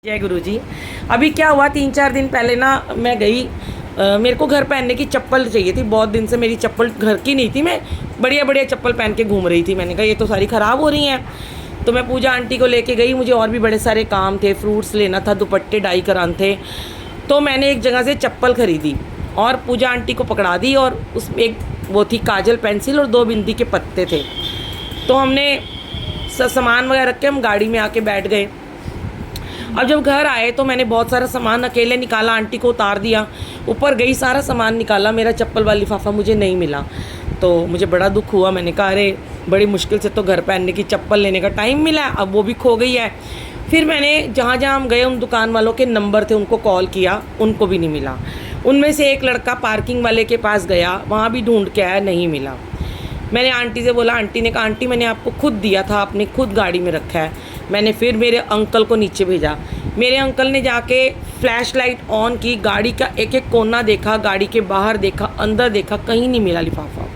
जय गुरु जी। अभी क्या हुआ, 3-4 दिन पहले ना मैं गई, मेरे को घर पहनने की चप्पल चाहिए थी। बहुत दिन से मेरी चप्पल घर की नहीं थी, मैं बढ़िया बढ़िया चप्पल पहन के घूम रही थी। मैंने कहा ये तो सारी ख़राब हो रही हैं, तो मैं पूजा आंटी को लेके गई। मुझे और भी बड़े सारे काम थे, फ्रूट्स लेना था, दुपट्टे डाई कराने थे। तो मैंने एक जगह से चप्पल ख़रीदी और पूजा आंटी को पकड़ा दी, और उसमें एक वो थी काजल पेंसिल और 2 बिंदी के पत्ते थे। तो हमने सामान वगैरह रख के हम गाड़ी में आके बैठ गए। अब जब घर आए तो मैंने बहुत सारा सामान अकेले निकाला, आंटी को उतार दिया, ऊपर गई सारा सामान निकाला, मेरा चप्पल वाला लिफाफा मुझे नहीं मिला। तो मुझे बड़ा दुख हुआ। मैंने कहा अरे बड़ी मुश्किल से तो घर पहनने की चप्पल लेने का टाइम मिला, अब वो भी खो गई है। फिर मैंने जहाँ जहाँ हम गए उन दुकान वालों के नंबर थे, उनको कॉल किया, उनको भी नहीं मिला। उनमें से एक लड़का पार्किंग वाले के पास गया, वहाँ भी ढूंढ के आया, नहीं मिला। मैंने आंटी से बोला, आंटी ने कहा आंटी मैंने आपको खुद दिया था, आपने खुद गाड़ी में रखा है। मैंने फिर मेरे अंकल को नीचे भेजा। मेरे अंकल ने जाके फ्लैश लाइट ऑन की, गाड़ी का एक एक कोना देखा, गाड़ी के बाहर देखा, अंदर देखा, कहीं नहीं मिला लिफाफा।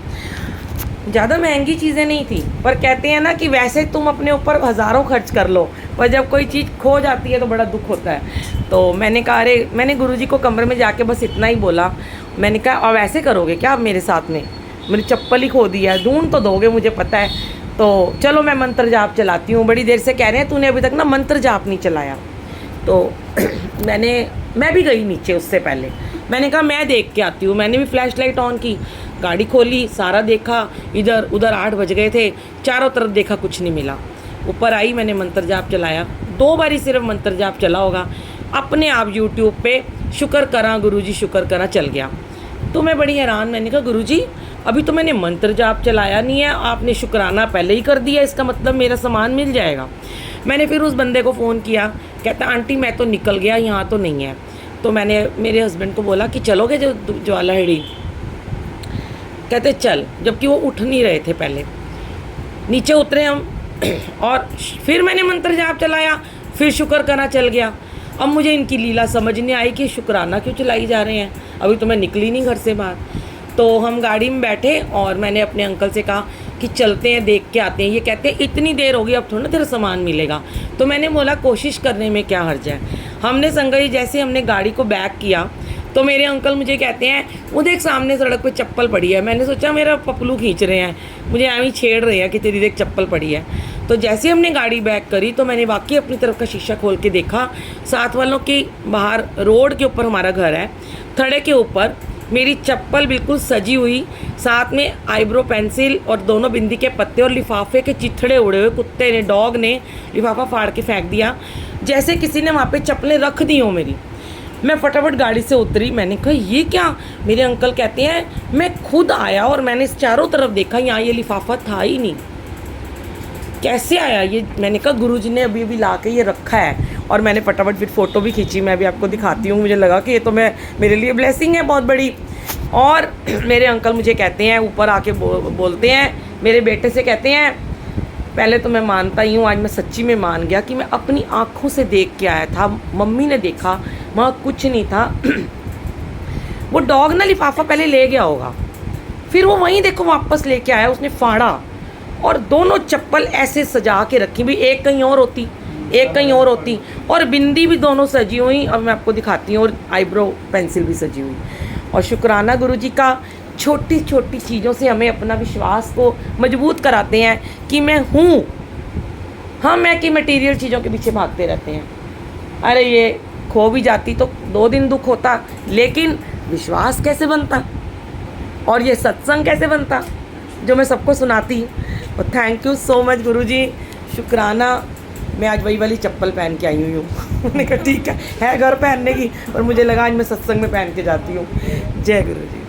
ज़्यादा महंगी चीज़ें नहीं थी, पर कहते हैं ना कि वैसे तुम अपने ऊपर हज़ारों खर्च कर लो, पर जब कोई चीज़ खो जाती है तो बड़ा दुख होता है। तो मैंने कहा अरे, मैंने गुरुजी को कमरे में जाके बस इतना ही बोला। मैंने कहा और ऐसे करोगे क्या आप मेरे साथ में, मेरी चप्पल ही खो दी है, ढूंढ तो दोगे मुझे पता है, तो चलो मैं मंत्र जाप चलाती हूँ। बड़ी देर से कह रहे हैं तूने अभी तक ना मंत्र जाप नहीं चलाया। तो मैं भी गई नीचे उससे पहले, मैंने कहा मैं देख के आती हूँ। मैंने भी फ्लैश लाइट ऑन की, गाड़ी खोली, सारा देखा, इधर उधर 8 बज गए थे, चारों तरफ देखा, कुछ नहीं मिला। ऊपर आई, मैंने मंत्र जाप चलाया, 2 बारी सिर्फ मंत्र जाप चला होगा, अपने आप यूट्यूब पे शुक्र करा गुरुजी शुक्र करा चल गया। तो मैं बड़ी हैरान, मैंने कहा गुरुजी अभी तो मैंने मंत्र जाप चलाया नहीं है, आपने शुक्राना पहले ही कर दिया, इसका मतलब मेरा सामान मिल जाएगा। मैंने फिर उस बंदे को फ़ोन किया, कहता आंटी मैं तो निकल गया, यहाँ तो नहीं है। तो मैंने मेरे हस्बैंड को बोला कि चलोगे जो ज्वालाहेड़ी, कहते चल, जबकि वो उठ नहीं रहे थे। पहले नीचे उतरे हम और फिर मैंने मंत्र जाप चलाया, फिर शुक्र करना चल गया। अब मुझे इनकी लीला समझ नहीं आई कि शुक्राना क्यों चलाई जा रहे हैं, अभी तो मैं निकली नहीं घर से बाहर। तो हम गाड़ी में बैठे और मैंने अपने अंकल से कहा कि चलते हैं, देख के आते हैं। ये कहते हैं इतनी देर होगी, अब थोड़ा तेरा सामान मिलेगा। तो मैंने बोला कोशिश करने में क्या हर्ज है। हमने संगई जैसे हमने गाड़ी को बैक किया तो मेरे अंकल मुझे कहते हैं वो देख सामने सड़क पे चप्पल पड़ी है। मैंने सोचा मेरा पपलू खींच रहे हैं, मुझे ऐਵੇਂ ही छेड़ रहे हैं कि तेरी देख चप्पल पड़ी है। तो जैसे हमने गाड़ी बैक करी तो मैंने वाकई अपनी तरफ का शीशा खोल के देखा, साथ वालों की बाहर रोड के ऊपर हमारा घर है, थड़े के ऊपर मेरी चप्पल बिल्कुल सजी हुई, साथ में आईब्रो पेंसिल और 2 बिंदी के पत्ते और लिफाफे के चिथड़े उड़े हुए। कुत्ते ने, डॉग ने लिफाफा फाड़ के फेंक दिया, जैसे किसी ने वहाँ पे चप्पलें रख दी हो मेरी। मैं फटाफट गाड़ी से उतरी, मैंने कहा ये क्या। मेरे अंकल कहते हैं मैं खुद आया और मैंने इस चारों तरफ देखा, यहाँ ये लिफाफा था ही नहीं, कैसे आया ये। मैंने कहा गुरुजी ने अभी अभी ला के ये रखा है। और मैंने फटाफट फिर फ़ोटो भी खींची, मैं भी आपको दिखाती हूँ। मुझे लगा कि ये तो मेरे लिए ब्लेसिंग है बहुत बड़ी। और मेरे अंकल मुझे कहते हैं, ऊपर आके बोलते हैं, मेरे बेटे से कहते हैं पहले तो मैं मानता ही हूँ, आज मैं सच्ची में मान गया कि मैं अपनी आँखों से देख के आया था। मम्मी ने देखा, वहाँ कुछ नहीं था। वो डॉग ना लिफाफा पहले ले गया होगा, फिर वो वहीं देखो वापस लेके आया, उसने फाड़ा और दोनों चप्पल ऐसे सजा के रखी भी, एक कहीं और होती, एक कहीं और होती, और बिंदी भी दोनों सजी हुई। अब मैं आपको दिखाती हूँ, और आईब्रो पेंसिल भी सजी हुई। और शुक्राना गुरुजी का, छोटी छोटी चीज़ों से हमें अपना विश्वास को मजबूत कराते हैं कि मैं हूँ। हम है कि मटेरियल चीज़ों के पीछे भागते रहते हैं। अरे ये खो भी जाती तो 2 दिन दुख होता, लेकिन विश्वास कैसे बनता, और ये सत्संग कैसे बनता जो मैं सबको सुनाती। और थैंक यू सो मच गुरुजी, शुक्राना। मैं आज वही वाली चप्पल पहन के आई हुई हूँ। मैंने कहा ठीक है घर पहनने की, और मुझे लगा आज मैं सत्संग में पहन के जाती हूँ। जय गुरु जी।